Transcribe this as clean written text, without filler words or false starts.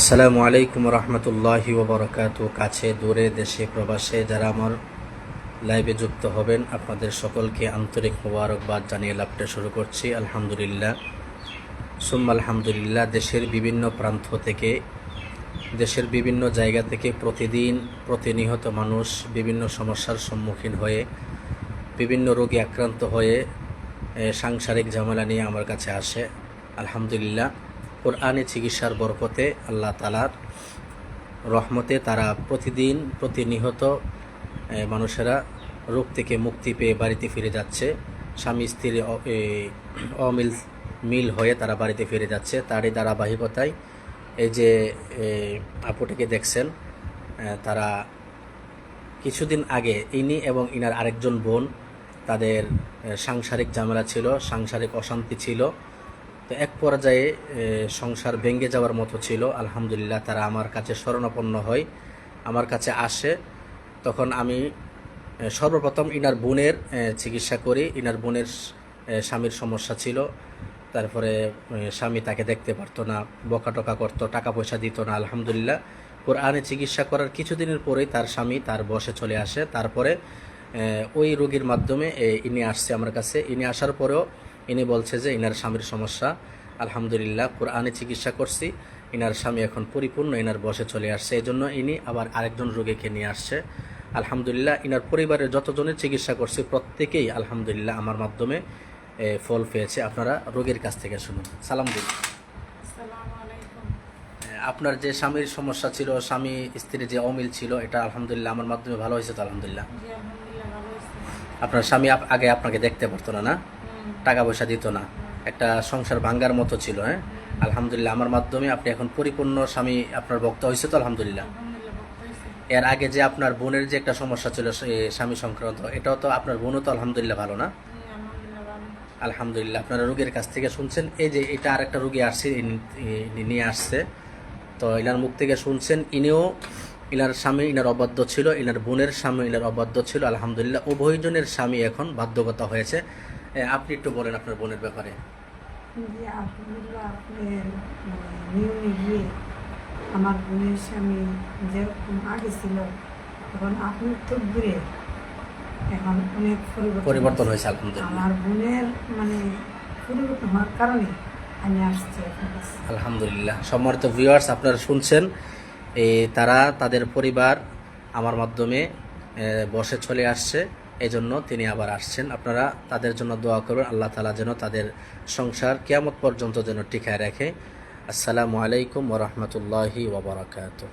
আসসালামু আলাইকুম রহমতুল্লাহি ওবরকাত। কাছে দূরে দেশে প্রবাসে যারা আমার লাইভে যুক্ত হবেন আপনাদের সকলকে আন্তরিক মোবারকবাদ জানিয়ে লাভটা শুরু করছি। আলহামদুলিল্লাহ সুম্মা আলহামদুলিল্লাহ। দেশের বিভিন্ন প্রান্ত থেকে, দেশের বিভিন্ন জায়গা থেকে প্রতিনিয়ত মানুষ বিভিন্ন সমস্যার সম্মুখীন হয়ে, বিভিন্ন রোগে আক্রান্ত হয়ে সাংসারিক ঝামেলা নিয়ে আমার কাছে আসে। আলহামদুলিল্লাহ কোরআনে চিকিৎসার বরকতে আল্লাহ তাআলার রহমতে তারা প্রতিনিয়ত মানুষেরা রোগ থেকে মুক্তি পেয়ে বাড়িতে ফিরে যাচ্ছে। স্বামী স্ত্রীর মিল হয়ে তারা বাড়িতে ফিরে যাচ্ছে। তারই ধারাবাহিকতায় এই যে আপুটিকে দেখছেন, তারা কিছুদিন আগে ইনি এবং ইনার আরেকজন বোন, তাদের সাংসারিক ঝামেলা ছিল, সাংসারিক অশান্তি ছিল। তো এক পর্যায়ে সংসার ভেঙে যাওয়ার মতো ছিল। আলহামদুলিল্লাহ তারা আমার কাছে শরণাপন্ন হয়, আমার কাছে আসে। তখন আমি সর্বপ্রথম ইনার বোনের চিকিৎসা করি। ইনার বোনের স্বামীর সমস্যা ছিল, তারপরে স্বামী তাকে দেখতে পারতো না, বকাটকা করতো, টাকা পয়সা দিত না। আলহামদুলিল্লাহ কোরআনে চিকিৎসা করার কিছুদিনের পরেই তার স্বামী তার বশে চলে আসে। তারপরে ওই রোগীর মাধ্যমে ইনি আসছে আমার কাছে। ইনি আসার পরেও ইনি বলছে যে ইনার স্বামীর সমস্যা, আলহামদুলিল্লাহ কোরআনে চিকিৎসা করছি, ইনার স্বামী এখন পরিপূর্ণ ইনার বশে চলে আসছে। এই জন্য ইনি আবার আরেকজন রোগীকে নিয়ে আসছে। আলহামদুলিল্লাহ ইনার পরিবারের যতজনের চিকিৎসা করছি প্রত্যেকেই আলহামদুলিল্লাহ আমার মাধ্যমে ফল পেয়েছে। আপনারা রোগীর কাছ থেকে শুনুন। সালাম দিন। আপনার যে স্বামীর সমস্যা ছিল, স্বামী স্ত্রীর যে অমিল ছিল, এটা আলহামদুলিল্লাহ আমার মাধ্যমে ভালো হয়েছে তো? আলহামদুলিল্লাহ। আপনার স্বামী আগে আপনাকে দেখতে পারতো না, না টাকা পয়সা দিত না, একটা সংসার ভাঙ্গার মতো ছিল। হ্যাঁ আলহামদুলিল্লাহ আমার মাধ্যমে আপনি এখন পরিপূর্ণ স্বামী আপনার ভক্ত হয়েছে তো? আলহামদুলিল্লাহ। এর আগে যে আপনার বোনের যে একটা সমস্যা ছিল স্বামী সংক্রান্ত, এটাও তো আপনার বোনও তো আলহামদুলিল্লাহ ভালো, না? আলহামদুলিল্লাহ আপনারা রোগীর কাছ থেকে শুনছেন। এই যে এটা আর একটা রোগী আসছে, নিয়ে আসছে, তো ইনার মুখ থেকে শুনছেন ইনার স্বামী ইনার অবাধ্য ছিল, ইনার বোনের স্বামী ইনার অবাধ্য ছিল। আলহামদুলিল্লাহ উভয়জনের স্বামী এখন বাধ্যগত হয়েছে। আপনি একটু বলেন আপনার বোনের ব্যাপারে। আমার বোনের স্বামী যেরকম আগে ছিল এখন আপনি তো দূরে, এখন অনেক পরিবর্তন হয়েছে। আলহামদুলিল্লাহ আমার বোনের পরিবর্তন হওয়ার কারণে আমি আসছি। আলহামদুলিল্লাহ সম্মানিত ভিউয়ার্স, আপনারা শুনছেন তারা তাদের পরিবার আমার মাধ্যমে বসে চলে আসছে, এজন্য তিনি আবার আসছেন। আপনারা তাদের জন্য দোয়া করবেন, আল্লাহ তাআলা যেন তাদের সংসার কিয়ামত পর্যন্ত যেন টিকায় রাখে। আসসালামু আলাইকুম ওয়া রাহমাতুল্লাহি ওয়া বারাকাতুহু।